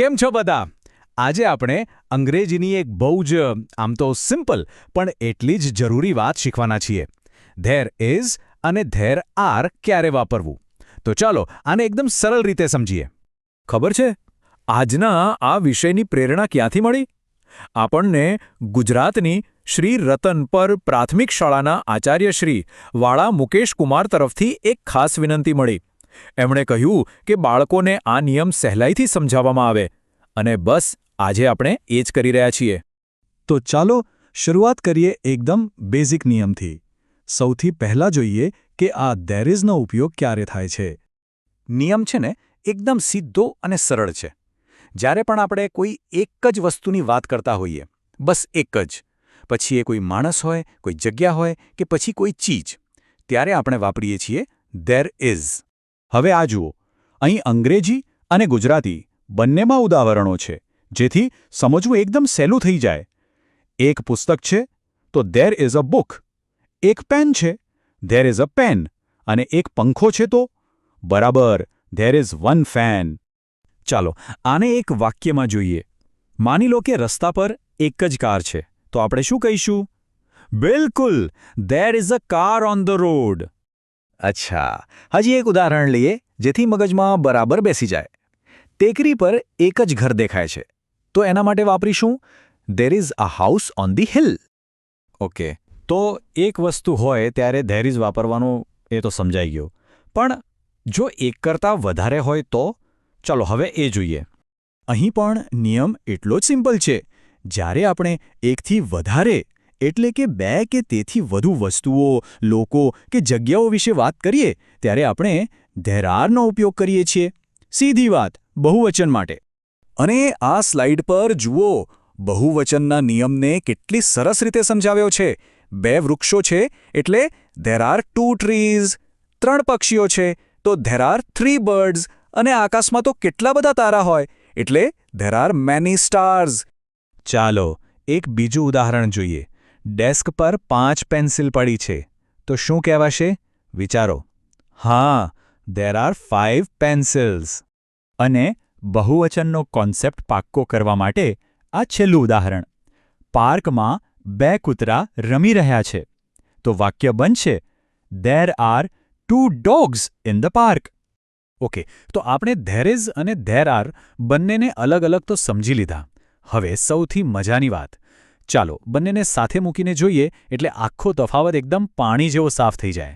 કેમ છો બધા? આજે આપણે અંગ્રેજીની એક બહુ જ આમ તો સિમ્પલ પણ એટલી જ જરૂરી વાત શીખવાના છીએ. ધેર ઇઝ અને ધેર આર ક્યારે વાપરવું? તો ચાલો આને એકદમ સરળ રીતે સમજીએ. ખબર છે આજના આ વિષયની પ્રેરણા ક્યાંથી મળી? આપણને ગુજરાતની શ્રી રતનપર પ્રાથમિક શાળાના આચાર્ય શ્રી વાળા મુકેશ કુમાર તરફથી એક ખાસ વિનંતી મળી. એમણે કહ્યું કે બાળકોને આ નિયમ સહેલાઈથી સમજાવવામાં આવે અને બસ આજે આપણે એ જ કરી રહ્યા છીએ. તો ચાલો શરૂઆત કરીએ એકદમ બેઝિક નિયમથી. સૌથી પહેલાં જોઈએ કે આ ધેર ઇઝનો ઉપયોગ ક્યારે થાય છે. નિયમ છે ને એકદમ સીધો અને સરળ છે. જ્યારે પણ આપણે કોઈ એક જ વસ્તુની વાત કરતા હોઈએ, બસ એક જ, પછી એ કોઈ માણસ હોય, કોઈ જગ્યા હોય કે પછી કોઈ ચીજ, ત્યારે આપણે વાપરીએ છીએ ધેર ઇઝ. હવે આ જુઓ, અહીં અંગ્રેજી અને ગુજરાતી બંનેમાં ઉદાહરણો છે, જેથી સમજવું એકદમ સહેલું થઈ જાય. એક પુસ્તક છે તો ધેર ઇઝ અ બુક, એક પેન છે ધેર ઇઝ અ પેન, અને એક પંખો છે તો બરાબર ધેર ઇઝ વન ફેન. ચાલો આને એક વાક્યમાં જોઈએ. માની લો કે રસ્તા પર એક જ કાર છે, તો આપણે શું કહીશું? બિલકુલ, there is a car on the road. અચ્છા, હજી એક ઉદાહરણ લઈએ જેથી મગજમાં બરાબર બેસી જાય. ટેકરી પર એક જ ઘર દેખાય છે, તો એના માટે વાપરીશું there is a house on the hill. Okay, તો એક વસ્તુ હોય ત્યારે ધેર ઇઝ વાપરવાનું એ તો સમજાઈ ગયું. પણ જો એક કરતાં વધારે હોય તો? ચાલો હવે એ જોઈએ. અહીં પણ નિયમ એટલો જ સિમ્પલ છે. જ્યારે આપણે એકથી વધારે એટલે કે બે કે તેથી વધુ વસ્તુઓ, લોકો કે જગ્યાઓ વિશે વાત કરીએ ત્યારે આપણે ધેર આરનો ઉપયોગ કરીએ છીએ. સીધી વાત બહુવચન માટે. અને આ સ્લાઇડ પર જુઓ, બહુવચનના નિયમને કેટલી સરસ રીતે સમજાવ્યો છે. 2 વૃક્ષો છે એટલે ધેર આર 2 ટ્રીઝ. 3 પક્ષીઓ છે તો ધેર આર 3 બર્ડ્સ. અને આકાશમાં તો કેટલા બધા તારા હોય એટલે ધેર આર મેની સ્ટાર્સ. ચાલો એક બીજું ઉદાહરણ જોઈએ. ડેસ્ક પર 5 પેન્સિલ પડી છે, તો શું કહેવાશે? વિચારો. હા, ધેર આર 5 પેન્સિલ્સ. અને બહુવચનનો કોન્સેપ્ટ પાક્કો કરવા માટે આ છેલ્લું ઉદાહરણ. પાર્કમાં 2 કૂતરા રમી રહ્યા છે, તો વાક્ય બનશે there are 2 dogs in the park. Okay, તો આપણે ધેર ઇઝ અને ધેર આર બંનેને અલગ અલગ તો સમજી લીધા. હવે સૌથી મજાની વાત, ચાલો બંનેને સાથે મૂકીને જોઈએ એટલે આખો તફાવત એકદમ પાણી જેવો સાફ થઈ જાય.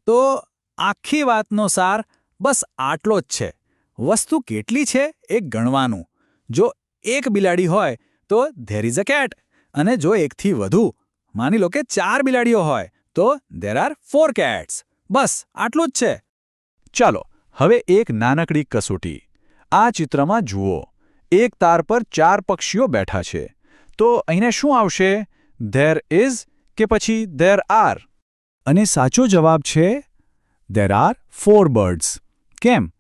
તો આખી વાતનો સાર બસ આટલો જ છે. વસ્તુ કેટલી છે એ ગણવાનું. જો એક બિલાડી હોય તો ધેર ઇઝ અ કેટ, અને જો એકથી વધુ, માની લો કે 4 બિલાડીઓ હોય તો ધેર આર 4 કેટ્સ. બસ આટલું જ છે. ચાલો હવે એક નાનકડી કસોટી. આ ચિત્રમાં જુઓ, એક તાર પર 4 પક્ષીઓ બેઠા છે, તો અહીંને શું આવશે? ધેર ઇઝ કે પછી ધેર આર? અને સાચો જવાબ છે ધેર આર 4 બર્ડ્સ. કેમ?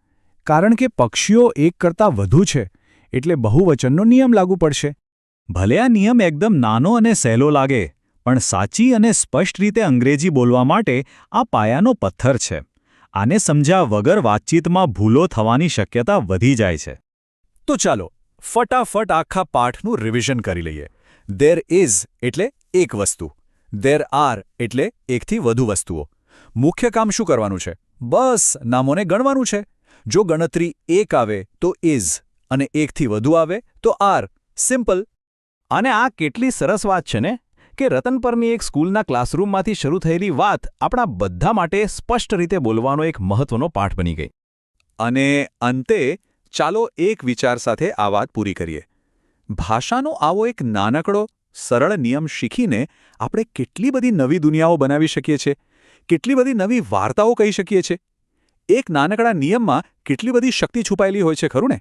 કારણ કે પક્ષીઓ એક કરતાં વધુ છે એટલે બહુવચનનો નિયમ લાગુ પડશે. ભલે આ નિયમ એકદમ નાનો અને સહેલો લાગે, પણ સાચી અને સ્પષ્ટ રીતે અંગ્રેજી બોલવા માટે આ પાયાનો પથ્થર છે. આને સમજ્યા વગર વાતચીતમાં ભૂલો થવાની શક્યતા વધી જાય છે. તો ચાલો ફટાફટ આખા પાઠનું રિવિઝન કરી લઈએ. ધેર ઇઝ એટલે એક વસ્તુ, ધેર આર એટલે એકથી વધુ વસ્તુઓ. મુખ્ય કામ શું કરવાનું છે? બસ નામોને ગણવાનું છે. જો ગણતરી 1 આવે તો ઇઝ અને એકથી વધુ આવે તો આર. સિમ્પલ. અને આ કેટલી સરસ વાત છે ને, કે રતનપરની એક સ્કૂલના ક્લાસરૂમમાંથી શરૂ થયેલી વાત આપણા બધા માટે સ્પષ્ટ રીતે બોલવાનો એક મહત્વનો પાઠ બની ગઈ. અને અંતે ચાલો એક વિચાર સાથે આ વાત પૂરી કરીએ. ભાષાનો આવો એક નાનકડો, સરળ નિયમ શીખીને આપણે કેટલી બધી નવી દુનિયાઓ બનાવી શકીએ છીએ, કેટલી બધી નવી વાર્તાઓ કહી શકીએ છીએ. એક નાનકડા નિયમમાં કેટલી બધી શક્તિ છુપાયેલી હોય છે, ખરું ને?